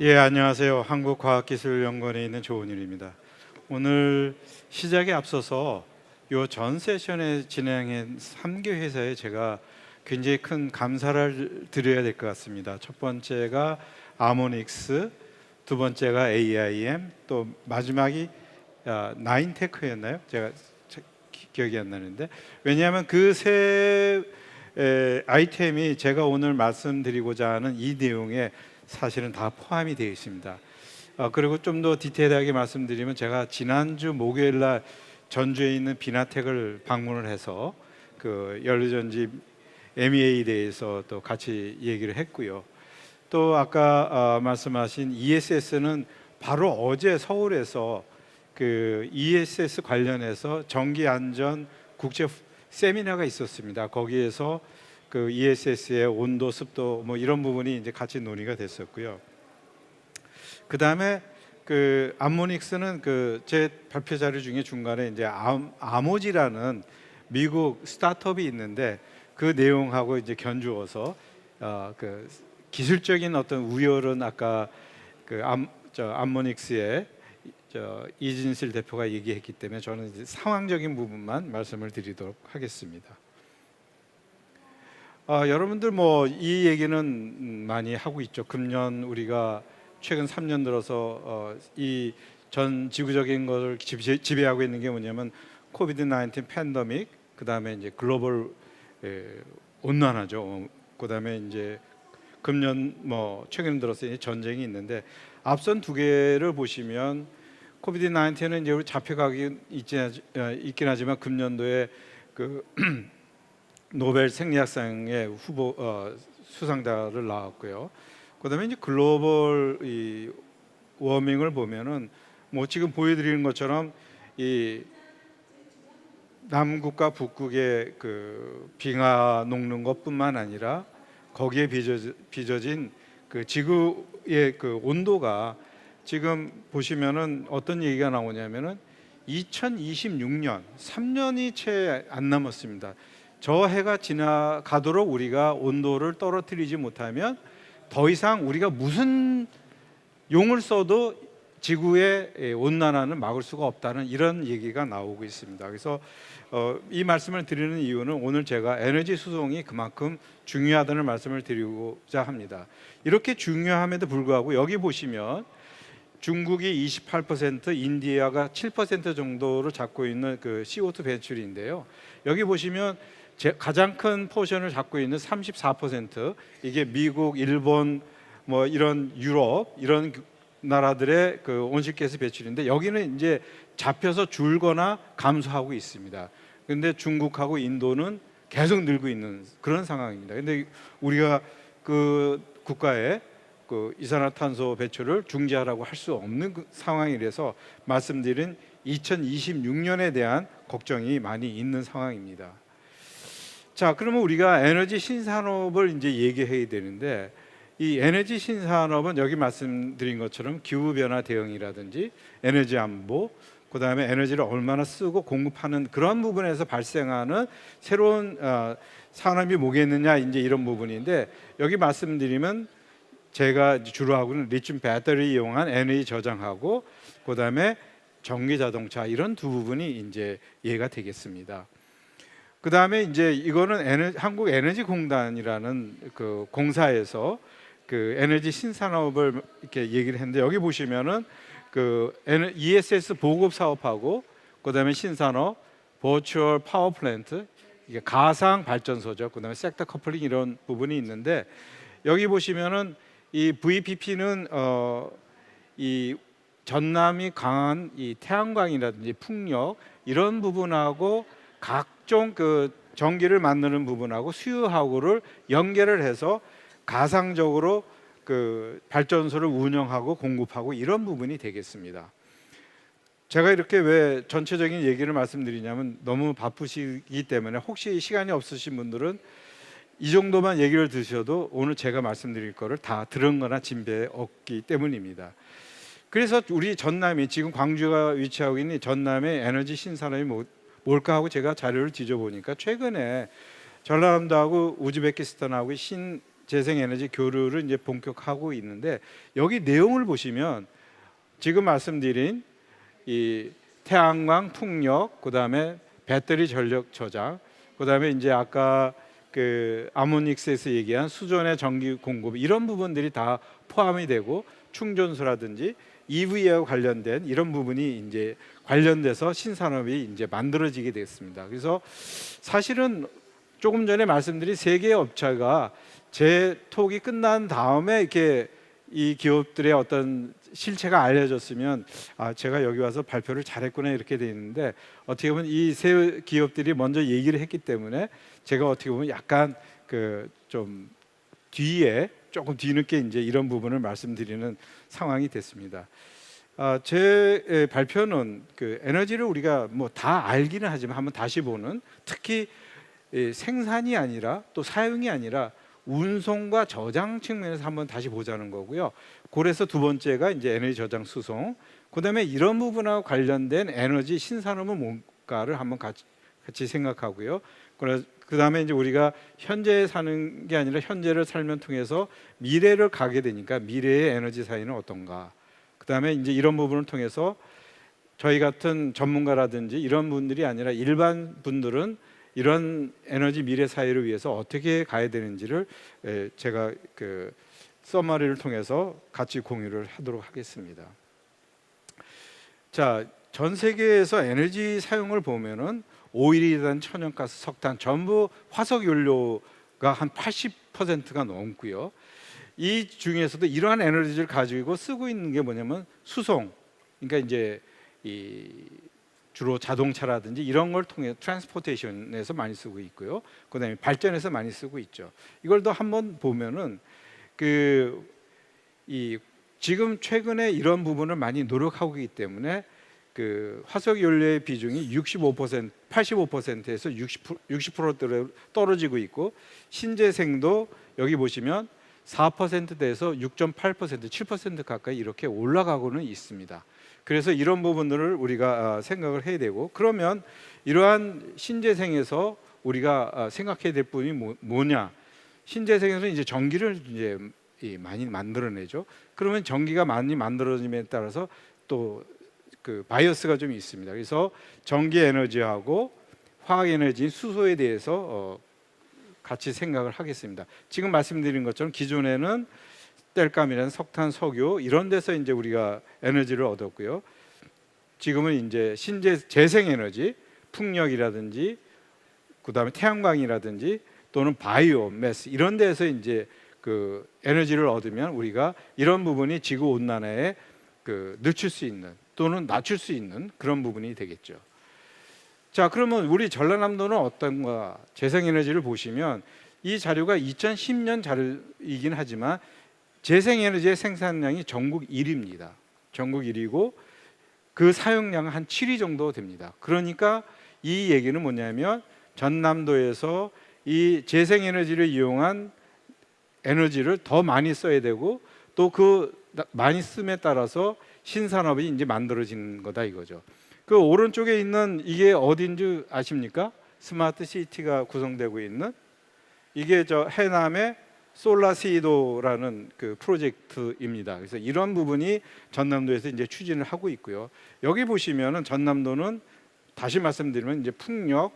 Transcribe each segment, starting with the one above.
예, 안녕하세요. 한국과학기술연구원에 있는 조은일입니다. 오늘 시작에 앞서서 요 전 세션에 진행한 3개 회사에 제가 굉장히 큰 감사를 드려야 될 것 같습니다. 첫 번째가 아모닉스, 두 번째가 AIM, 또 마지막이 나인테크였나요? 제가 기억이 안 나는데, 왜냐하면 그 세 아이템이 제가 오늘 말씀드리고자 하는 이 내용에 사실은 다 포함이 되어 있습니다. 그리고 좀 더 디테일하게 말씀드리면, 제가 지난주 목요일 날 전주에 있는 비나텍을 방문을 해서 그 연료전지 MEA에 대해서 또 같이 얘기를 했고요. 또 아까 말씀하신 ESS는 바로 어제 서울에서 그 ESS 관련해서 전기 안전 국제 세미나가 있었습니다. 거기에서 그 ESS의 온도, 습도 뭐 이런 부분이 이제 같이 논의가 됐었고요. 그 다음에 그 암모닉스는 그 제 발표 자료 중에 중간에 이제 아모지라는 미국 스타트업이 있는데, 그 내용하고 이제 견주어서 그 기술적인 어떤 우열은 아까 그 암모닉스의 이진실 대표가 얘기했기 때문에 저는 이제 상황적인 부분만 말씀을 드리도록 하겠습니다. 여러분들 뭐 이 얘기는 많이 하고 있죠. 금년 우리가 최근 3년 들어서 이 전 지구적인 것을 지배하고 있는 게 뭐냐면 코비드 19 팬데믹, 그 다음에 이제 글로벌 온난화죠. 그 다음에 이제 금년 뭐 최근 들어서 이제 전쟁이 있는데, 앞선 두 개를 보시면 코비드 19는 이제 우리 잡혀가긴 있긴 하지만 금년도에 그 노벨 생리학상의 후보 수상자를 나왔고요. 그다음에 이제 글로벌 이 워밍을 보면은 뭐 지금 보여드리는 것처럼 이 남극과 북극의 그 빙하 녹는 것뿐만 아니라 거기에 빚어진 그 지구의 그 온도가 지금 보시면은 어떤 얘기가 나오냐면은 2026년 3년이 채 안 남았습니다. 저 해가 지나가도록 우리가 온도를 떨어뜨리지 못하면 더 이상 우리가 무슨 용을 써도 지구의 온난화는 막을 수가 없다는 이런 얘기가 나오고 있습니다. 그래서 이 말씀을 드리는 이유는 오늘 제가 에너지 수송이 그만큼 중요하다는 말씀을 드리고자 합니다. 이렇게 중요함에도 불구하고 여기 보시면 중국이 28%, 인디아가 7% 정도를 잡고 있는 그 CO2 배출인데요. 여기 보시면 가장 큰 포션을 잡고 있는 34%, 이게 미국, 일본, 뭐 이런 유럽 이런 나라들의 그 온실가스 배출인데, 여기는 이제 잡혀서 줄거나 감소하고 있습니다. 그런데 중국하고 인도는 계속 늘고 있는 그런 상황입니다. 그런데 우리가 그 국가의 그 이산화탄소 배출을 중지하라고 할 수 없는 상황이라서 말씀드린 2026년에 대한 걱정이 많이 있는 상황입니다. 자, 그러면 우리가 에너지 신산업을 이제 얘기해야 되는데, 이 에너지 신산업은 여기 말씀드린 것처럼 기후 변화 대응이라든지 에너지 안보, 그 다음에 에너지를 얼마나 쓰고 공급하는 그런 부분에서 발생하는 새로운 산업이 뭐겠느냐, 이제 이런 부분인데, 여기 말씀드리면 제가 주로 하고는 리튬 배터리 이용한 에너지 저장하고 그 다음에 전기 자동차, 이런 두 부분이 이제 이해가 되겠습니다. 그 다음에 이제 이거는 한국에너지공단이라는 그 공사에서 그 에너지 신산업을 이렇게 얘기를 했는데, 여기 보시면은 그 ESS 보급 사업하고 그 다음에 신산업, 버추얼 파워 플랜트, 이게 가상 발전소죠. 그 다음에 섹터 커플링 이런 부분이 있는데, 여기 보시면은 이 VPP는 이 전남이 강한 이 태양광이라든지 풍력 이런 부분하고 각종 그 전기를 만드는 부분하고 수요하고를 연결을 해서 가상적으로 그 발전소를 운영하고 공급하고 이런 부분이 되겠습니다. 제가 이렇게 왜 전체적인 얘기를 말씀드리냐면, 너무 바쁘시기 때문에 혹시 시간이 없으신 분들은 이 정도만 얘기를 드셔도 오늘 제가 말씀드릴 거를 다 들은 거나 진배 없기 때문입니다. 그래서 우리 전남이, 지금 광주가 위치하고 있는 전남의 에너지 신산업이 뭘까 하고 제가 자료를 뒤져보니까 최근에 전라남도하고 우즈베키스탄하고 재생에너지 교류를 이제 본격화하고 있는데, 여기 내용을 보시면 지금 말씀드린 이 태양광, 풍력, 그다음에 배터리 전력 저장, 그다음에 이제 아까 그 아모닉스에서 얘기한 수전의 전기 공급, 이런 부분들이 다 포함이 되고, 충전소라든지 EV와 관련된 이런 부분이 이제 관련돼서 신산업이 이제 만들어지게 됐습니다. 그래서 사실은 조금 전에 말씀드린 세 개의 업체가 재톡이 끝난 다음에 이렇게 이 기업들의 어떤 실체가 알려졌으면, 제가 여기 와서 발표를 잘했구나 이렇게 돼 있는데, 어떻게 보면 이 세 기업들이 먼저 얘기를 했기 때문에 제가 어떻게 보면 약간 그 좀 뒤에 조금 뒤늦게 이제 이런 부분을 말씀드리는 상황이 됐습니다. 제 발표는 그 에너지를 우리가 뭐 다 알기는 하지만 한번 다시 보는, 특히 생산이 아니라 또 사용이 아니라 운송과 저장 측면에서 한번 다시 보자는 거고요. 그래서 두 번째가 이제 에너지 저장 수송, 그다음에 이런 부분하고 관련된 에너지 신산업은 뭔가를 한번 같이 생각하고요. 그다음에 이제 우리가 현재 사는 게 아니라 현재를 살면 통해서 미래를 가게 되니까 미래의 에너지 사회는 어떤가. 그다음에 이제 이런 부분을 통해서 저희 같은 전문가라든지 이런 분들이 아니라 일반 분들은 이런 에너지 미래 사회를 위해서 어떻게 가야 되는지를 제가 그 서머리를 통해서 같이 공유를 하도록 하겠습니다. 자, 전 세계에서 에너지 사용을 보면은 오일이든 천연가스, 석탄 전부 화석 연료가 한 80%가 넘고요. 이 중에서도 이러한 에너지를 가지고 쓰고 있는 게 뭐냐면 수송, 그러니까 이제 이 주로 자동차라든지 이런 걸 통해 트랜스포테이션에서 많이 쓰고 있고요. 그다음에 발전에서 많이 쓰고 있죠. 이걸 더 한번 보면은 이 지금 최근에 이런 부분을 많이 노력하고 있기 때문에 그 화석 연료의 비중이 65%, 85%에서 60%대로 떨어지고 있고, 신재생도 여기 보시면 4%대에서 6.8%, 7% 가까이 이렇게 올라가고는 있습니다. 그래서 이런 부분들을 우리가 생각을 해야 되고, 그러면 이러한 신재생에서 우리가 생각해야 될 부분이 뭐냐? 신재생에서 이제 전기를 이제 많이 만들어내죠. 그러면 전기가 많이 만들어짐에 따라서 또 그 바이어스가 좀 있습니다. 그래서 전기 에너지하고 화학 에너지, 수소에 대해서 같이 생각을 하겠습니다. 지금 말씀드린 것처럼 기존에는 땔감이라는 석탄, 석유 이런 데서 이제 우리가 에너지를 얻었고요. 지금은 이제 재생 에너지, 풍력이라든지 그다음에 태양광이라든지 또는 바이오매스 이런 데서 이제 그 에너지를 얻으면 우리가 이런 부분이 지구 온난화에 그 늦출 수 있는 또는 낮출 수 있는 그런 부분이 되겠죠. 자, 그러면 우리 전라남도는 어떤가? 재생에너지를 보시면 이 자료가 2010년 자료이긴 하지만 재생에너지의 생산량이 전국 1위입니다. 전국 1위고 그 사용량은 한 7위 정도 됩니다. 그러니까 이 얘기는 뭐냐면 전남도에서 이 재생에너지를 이용한 에너지를 더 많이 써야 되고, 또 그 많이 씀에 따라서 신산업이 이제 만들어지는 거다 이거죠. 그 오른쪽에 있는 이게 어딘지 아십니까? 스마트 시티가 구성되고 있는 이게 저 해남의 솔라시도라는 그 프로젝트입니다. 그래서 이런 부분이 전남도에서 이제 추진을 하고 있고요. 여기 보시면은 전남도는 다시 말씀드리면 이제 풍력,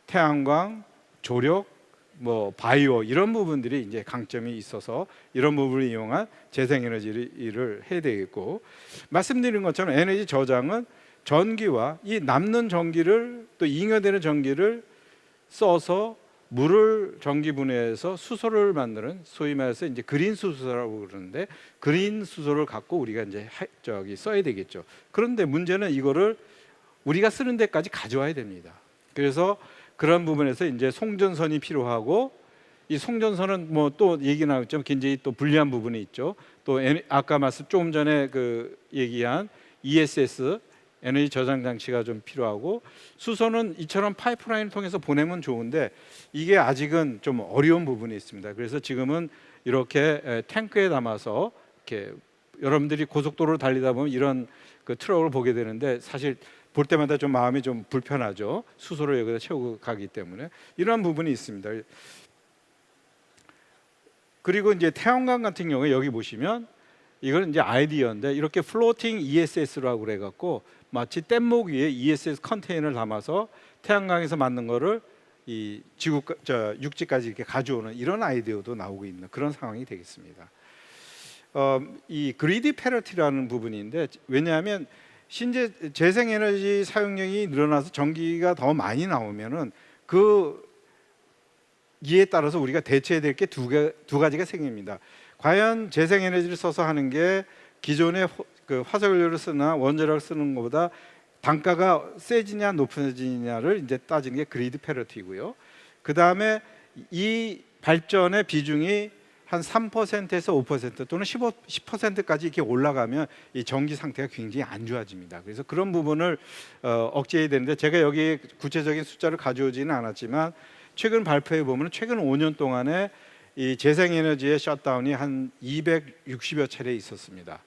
태양광, 조력, 뭐 바이오 이런 부분들이 이제 강점이 있어서 이런 부분을 이용한 재생에너지를 해야 되겠고, 말씀드린 것처럼 에너지 저장은 전기와 이 남는 전기를 또 잉여되는 전기를 써서 물을 전기 분해해서 수소를 만드는, 소위 말해서 이제 그린 수소라고 그러는데, 그린 수소를 갖고 우리가 이제 써야 되겠죠. 그런데 문제는 이거를 우리가 쓰는 데까지 가져와야 됩니다. 그래서 그런 부분에서 이제 송전선이 필요하고, 이 송전선은 뭐 또 얘기 나왔죠. 굉장히 또 불리한 부분이 있죠. 또 아까 조금 전에 그 얘기한 ESS 에너지 저장 장치가 좀 필요하고, 수소는 이처럼 파이프라인을 통해서 보내면 좋은데 이게 아직은 좀 어려운 부분이 있습니다. 그래서 지금은 이렇게 탱크에 담아서 이렇게 여러분들이 고속도로를 달리다 보면 이런 그 트럭을 보게 되는데, 사실 볼 때마다 좀 마음이 좀 불편하죠. 수소를 여기다 채우고 가기 때문에 이러한 부분이 있습니다. 그리고 이제 태양광 같은 경우에 여기 보시면 이건 이제 아이디어인데 이렇게 플로팅 ESS라고 그래 갖고 마치 뗏목 위에 ESS 컨테이너를 담아서 태양광에서 만든 거를 이 지구 육지까지 이렇게 가져오는 이런 아이디어도 나오고 있는 그런 상황이 되겠습니다. 이 그리디 패러티라는 부분인데, 왜냐하면 신재 재생에너지 사용량이 늘어나서 전기가 더 많이 나오면은 그 이에 따라서 우리가 대처해야 될 게 두 가지가 생깁니다. 과연 재생에너지를 써서 하는 게 기존의 그 화석연료를 쓰나 원자력을 쓰는 것보다 단가가 세지냐 높아지냐를 이제 따지는 게 그리드 패러티고요. 그 다음에 이 발전의 비중이 한 3%에서 5% 또는 10%까지 이렇게 올라가면 이 전기 상태가 굉장히 안 좋아집니다. 그래서 그런 부분을 억제해야 되는데, 제가 여기 구체적인 숫자를 가져오지는 않았지만 최근 발표해 보면 최근 5년 동안에 이 재생에너지의 셧다운이 한 260여 차례 있었습니다.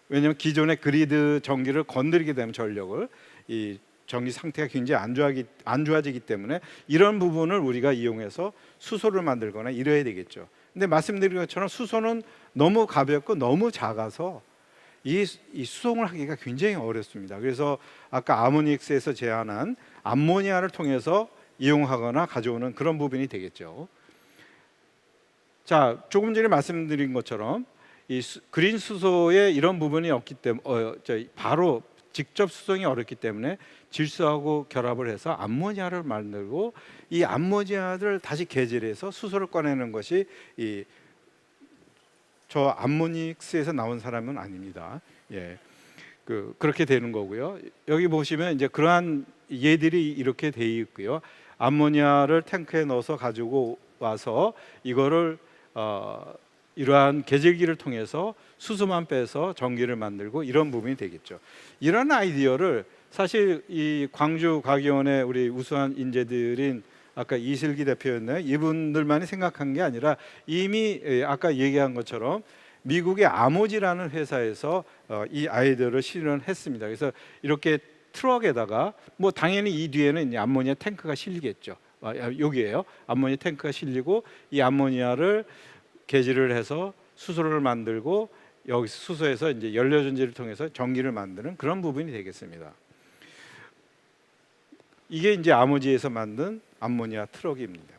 왜냐하면 기존의 그리드 전기를 건드리게 되면 전력을 이 전기 상태가 굉장히 안 좋아지기 때문에 이런 부분을 우리가 이용해서 수소를 만들거나 이래야 되겠죠. 근데 말씀드린 것처럼 수소는 너무 가볍고 너무 작아서 이 수송을 하기가 굉장히 어렵습니다. 그래서 아까 아모닉스에서 제안한 암모니아를 통해서 이용하거나 가져오는 그런 부분이 되겠죠. 자, 조금 전에 말씀드린 것처럼 이 그린 수소에 이런 부분이 없기 때문에 바로 직접 수송이 어렵기 때문에 질소하고 결합을 해서 암모니아를 만들고 이 암모니아를 다시 개질해서 수소를 꺼내는 것이 저 암모닉스에서 나온 사람은 아닙니다. 예, 그렇게 되는 거고요. 여기 보시면 이제 그러한 예들이 이렇게 돼 있고요. 암모니아를 탱크에 넣어서 가지고 와서 이거를 이러한 개질기를 통해서 수소만 빼서 전기를 만들고 이런 부분이 되겠죠. 이런 아이디어를 사실 이 광주과기원의 우리 우수한 인재들인 아까 이슬기 대표였나요? 이분들만이 생각한 게 아니라 이미 아까 얘기한 것처럼 미국의 아모지라는 회사에서 이 아이디어를 실현했습니다. 그래서 이렇게 트럭에다가 뭐 당연히 이 뒤에는 이제 암모니아 탱크가 실리겠죠. 여기에요. 암모니아 탱크가 실리고 이 암모니아를 개질을 해서 수소를 만들고 여기 수소에서 이제 연료 전지를 통해서 전기를 만드는 그런 부분이 되겠습니다. 이게 이제 아모지에서 만든 암모니아 트럭입니다.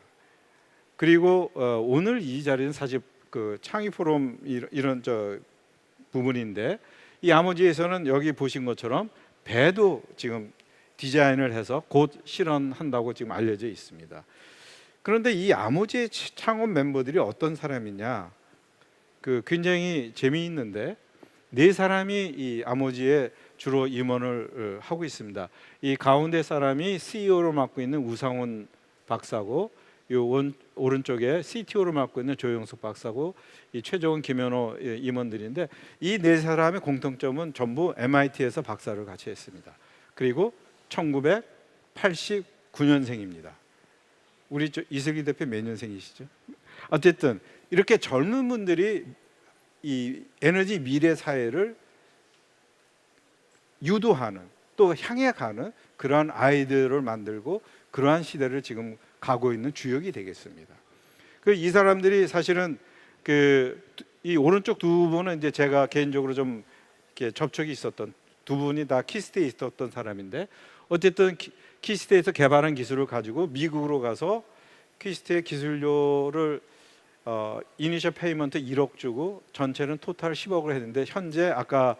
그리고 오늘 이 자리는 사실 그 창의 포럼 이런 부분인데, 이 아모지에서는 여기 보신 것처럼 배도 지금 디자인을 해서 곧 실현한다고 지금 알려져 있습니다. 그런데 이 아모지의 창업 멤버들이 어떤 사람이냐, 굉장히 재미있는데 네 사람이 이 아모지에 주로 임원을 하고 있습니다. 이 가운데 사람이 CEO로 맡고 있는 우상훈 박사고, 요 오른쪽에 CTO로 맡고 있는 조영숙 박사고, 이 최종원 김현호 임원들인데 이 네 사람의 공통점은 전부 MIT에서 박사를 같이 했습니다. 그리고 1989년생입니다. 우리 이슬기 대표 몇 년생이시죠? 어쨌든 이렇게 젊은 분들이 이 에너지 미래 사회를 유도하는, 또 향해 가는 그러한 아이들을 만들고 그러한 시대를 지금 가고 있는 주역이 되겠습니다. 이 사람들이 사실은 이 오른쪽 두 분은 이제 제가 개인적으로 좀 이렇게 접촉이 있었던 두 분이 다 키스트에 있었던 사람인데, 어쨌든 키스트에서 개발한 기술을 가지고 미국으로 가서 키스트의 기술료를 이니셜 페이먼트 1억 주고 전체는 토탈 10억을 했는데, 현재 아까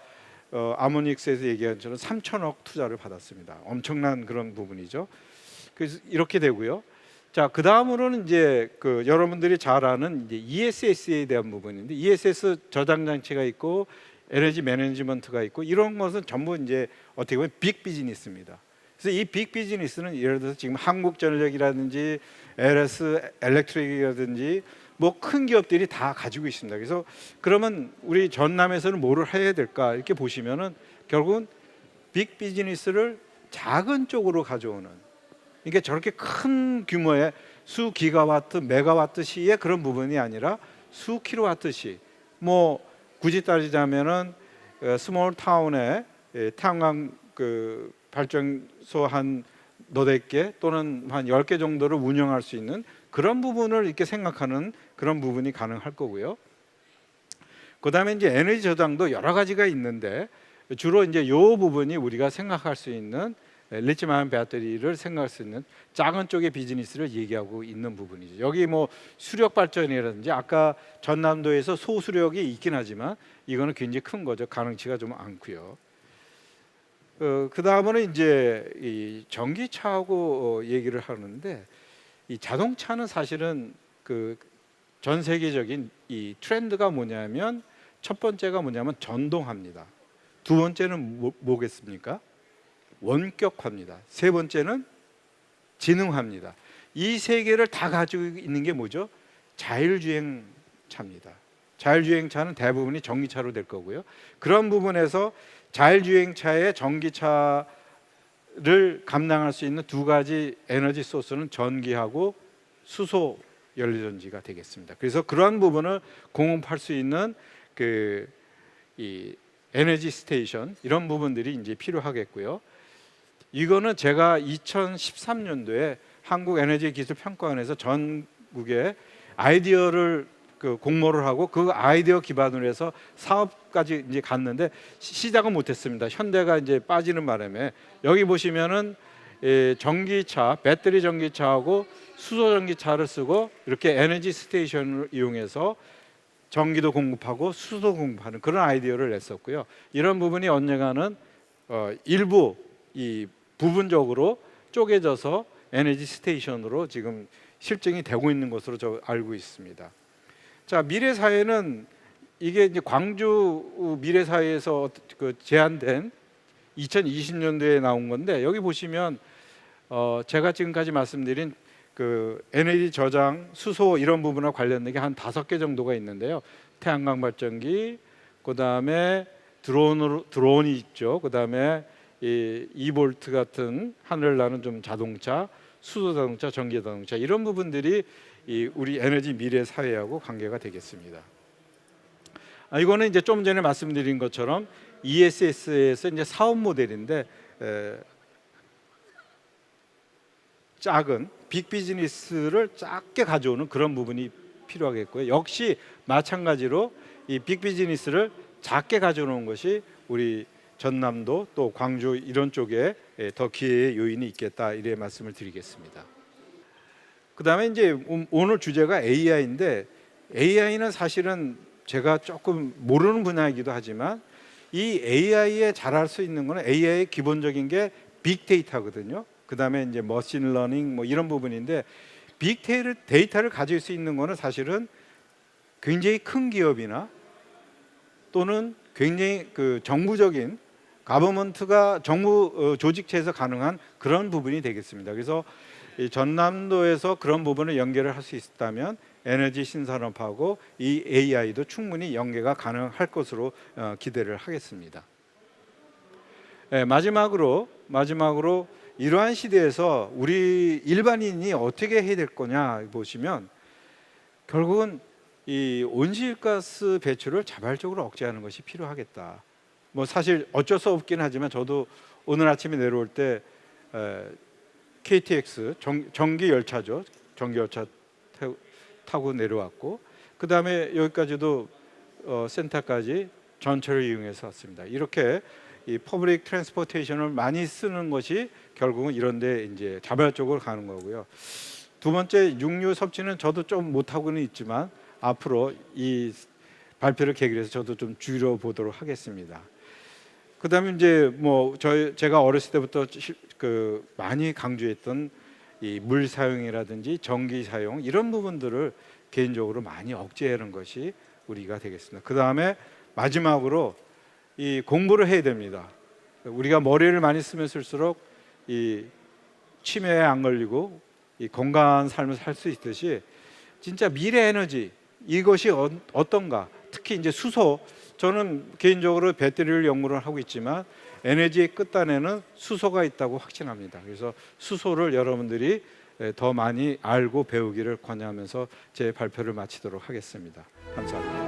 아모닉스에서 얘기한 것처럼 3천억 투자를 받았습니다. 엄청난 그런 부분이죠. 그래서 이렇게 되고요. 자, 그 다음으로는 이제 여러분들이 잘 아는 이제 ESS에 대한 부분인데, ESS 저장 장치가 있고 에너지 매니지먼트가 있고 이런 것은 전부 이제 어떻게 보면 빅 비즈니스입니다. 그래서 이 빅 비즈니스는 예를 들어서 지금 한국전력이라든지 LS 엘렉트릭이라든지 뭐 큰 기업들이 다 가지고 있습니다. 그래서 그러면 우리 전남에서는 뭐를 해야 될까 이렇게 보시면은 결국은 빅 비즈니스를 작은 쪽으로 가져오는, 그러니까 저렇게 큰 규모의 수 기가와트, 메가와트 시의 그런 부분이 아니라 수 킬로와트 시, 뭐 굳이 따지자면은 스몰 타운에 태양광 발전소 한 너댓 개 또는 한 10개 정도를 운영할 수 있는 그런 부분을 이렇게 생각하는 그런 부분이 가능할 거고요. 그다음에 이제 에너지 저장도 여러 가지가 있는데 주로 이제 이 부분이 우리가 생각할 수 있는 리튬아이온 배터리를 생각할 수 있는 작은 쪽의 비즈니스를 얘기하고 있는 부분이죠. 여기 뭐 수력 발전이라든지 아까 전남도에서 소수력이 있긴 하지만 이거는 굉장히 큰 거죠. 가능치가 좀 않고요. 그 다음은 이제 이 전기차하고 얘기를 하는데 이 자동차는 사실은 그 전 세계적인 이 트렌드가 뭐냐면 첫 번째가 뭐냐면 전동화입니다. 두 번째는 뭐겠습니까? 원격화입니다. 세 번째는 지능화입니다. 이 세 개를 다 가지고 있는 게 뭐죠? 자율주행차입니다. 자율주행차는 대부분이 전기차로 될 거고요. 그런 부분에서 자율주행차의 전기차를 감당할 수 있는 두 가지 에너지 소스는 전기하고 수소 연료전지가 되겠습니다. 그래서 그러한 부분을 공급할 수 있는 이 에너지 스테이션 이런 부분들이 이제 필요하겠고요. 이거는 제가 2013년도에 한국에너지기술평가원에서 전국에 아이디어를 공모를 하고 그 아이디어 기반으로 해서 사업까지 이제 갔는데 시작은 못했습니다. 현대가 이제 빠지는 바람에 여기 보시면은 전기차, 배터리 전기차하고 수소 전기차를 쓰고 이렇게 에너지 스테이션을 이용해서 전기도 공급하고 수소 공급하는 그런 아이디어를 냈었고요. 이런 부분이 언젠가는 일부 이 부분적으로 쪼개져서 에너지 스테이션으로 지금 실증이 되고 있는 것으로 저 알고 있습니다. 자, 미래 사회는 이게 이제 광주 미래 사회에서 제안된 2020년도에 나온 건데 여기 보시면 제가 지금까지 말씀드린 그 에너지 저장, 수소 이런 부분과 관련된 게 한 5개 정도가 있는데요. 태양광 발전기, 그다음에 드론이 있죠. 그다음에 이 이볼트 같은 하늘 나는 좀 자동차, 수소 자동차, 전기 자동차 이런 부분들이 이 우리 에너지 미래 사회하고 관계가 되겠습니다. 이거는 이제 좀 전에 말씀드린 것처럼 ESS에서 이제 사업 모델인데 작은 빅 비즈니스를 작게 가져오는 그런 부분이 필요하겠고요. 역시 마찬가지로 이 빅 비즈니스를 작게 가져오는 것이 우리 전남도 또 광주 이런 쪽에 더 기회의 요인이 있겠다 이래 말씀을 드리겠습니다. 그다음에 이제 오늘 주제가 AI인데 AI는 사실은 제가 조금 모르는 분야이기도 하지만 이 AI에 잘할 수 있는 거는 AI의 기본적인 게 빅데이터거든요. 그다음에 이제 머신 러닝 뭐 이런 부분인데 빅데이터를 가질 수 있는 거는 사실은 굉장히 큰 기업이나 또는 굉장히 그 정부적인 가버먼트가 정부 조직체에서 가능한 그런 부분이 되겠습니다. 그래서 이 전남도에서 그런 부분을 연결을 할 수 있다면 에너지 신산업하고 이 AI도 충분히 연계가 가능할 것으로 기대를 하겠습니다. 마지막으로 이러한 시대에서 우리 일반인이 어떻게 해야 될 거냐 보시면 결국은 이 온실가스 배출을 자발적으로 억제하는 것이 필요하겠다. 뭐 사실 어쩔 수 없긴 하지만 저도 오늘 아침에 내려올 때 KTX 전기 열차죠. 전기 열차 타고 내려왔고 그 다음에 여기까지도 센터까지 전철을 이용해서 왔습니다. 이렇게 이 퍼블릭 트랜스포테이션을 많이 쓰는 것이 결국은 이런데 이제 자발적으로 가는 거고요. 두 번째 육류 섭취는 저도 좀 못하고는 있지만 앞으로 이 발표를 계기로 해서 저도 좀 줄여 보도록 하겠습니다. 그다음에 이제 뭐 제가 어렸을 때부터 많이 강조했던 이 물 사용이라든지 전기 사용 이런 부분들을 개인적으로 많이 억제하는 것이 우리가 되겠습니다. 그다음에 마지막으로 이 공부를 해야 됩니다. 우리가 머리를 많이 쓰면 쓸수록 이 치매에 안 걸리고 이 건강한 삶을 살 수 있듯이 진짜 미래 에너지 이것이 어떤가 특히 이제 수소 저는 개인적으로 배터리를 연구를 하고 있지만 에너지의 끝단에는 수소가 있다고 확신합니다. 그래서 수소를 여러분들이 더 많이 알고 배우기를 권유하면서 제 발표를 마치도록 하겠습니다. 감사합니다.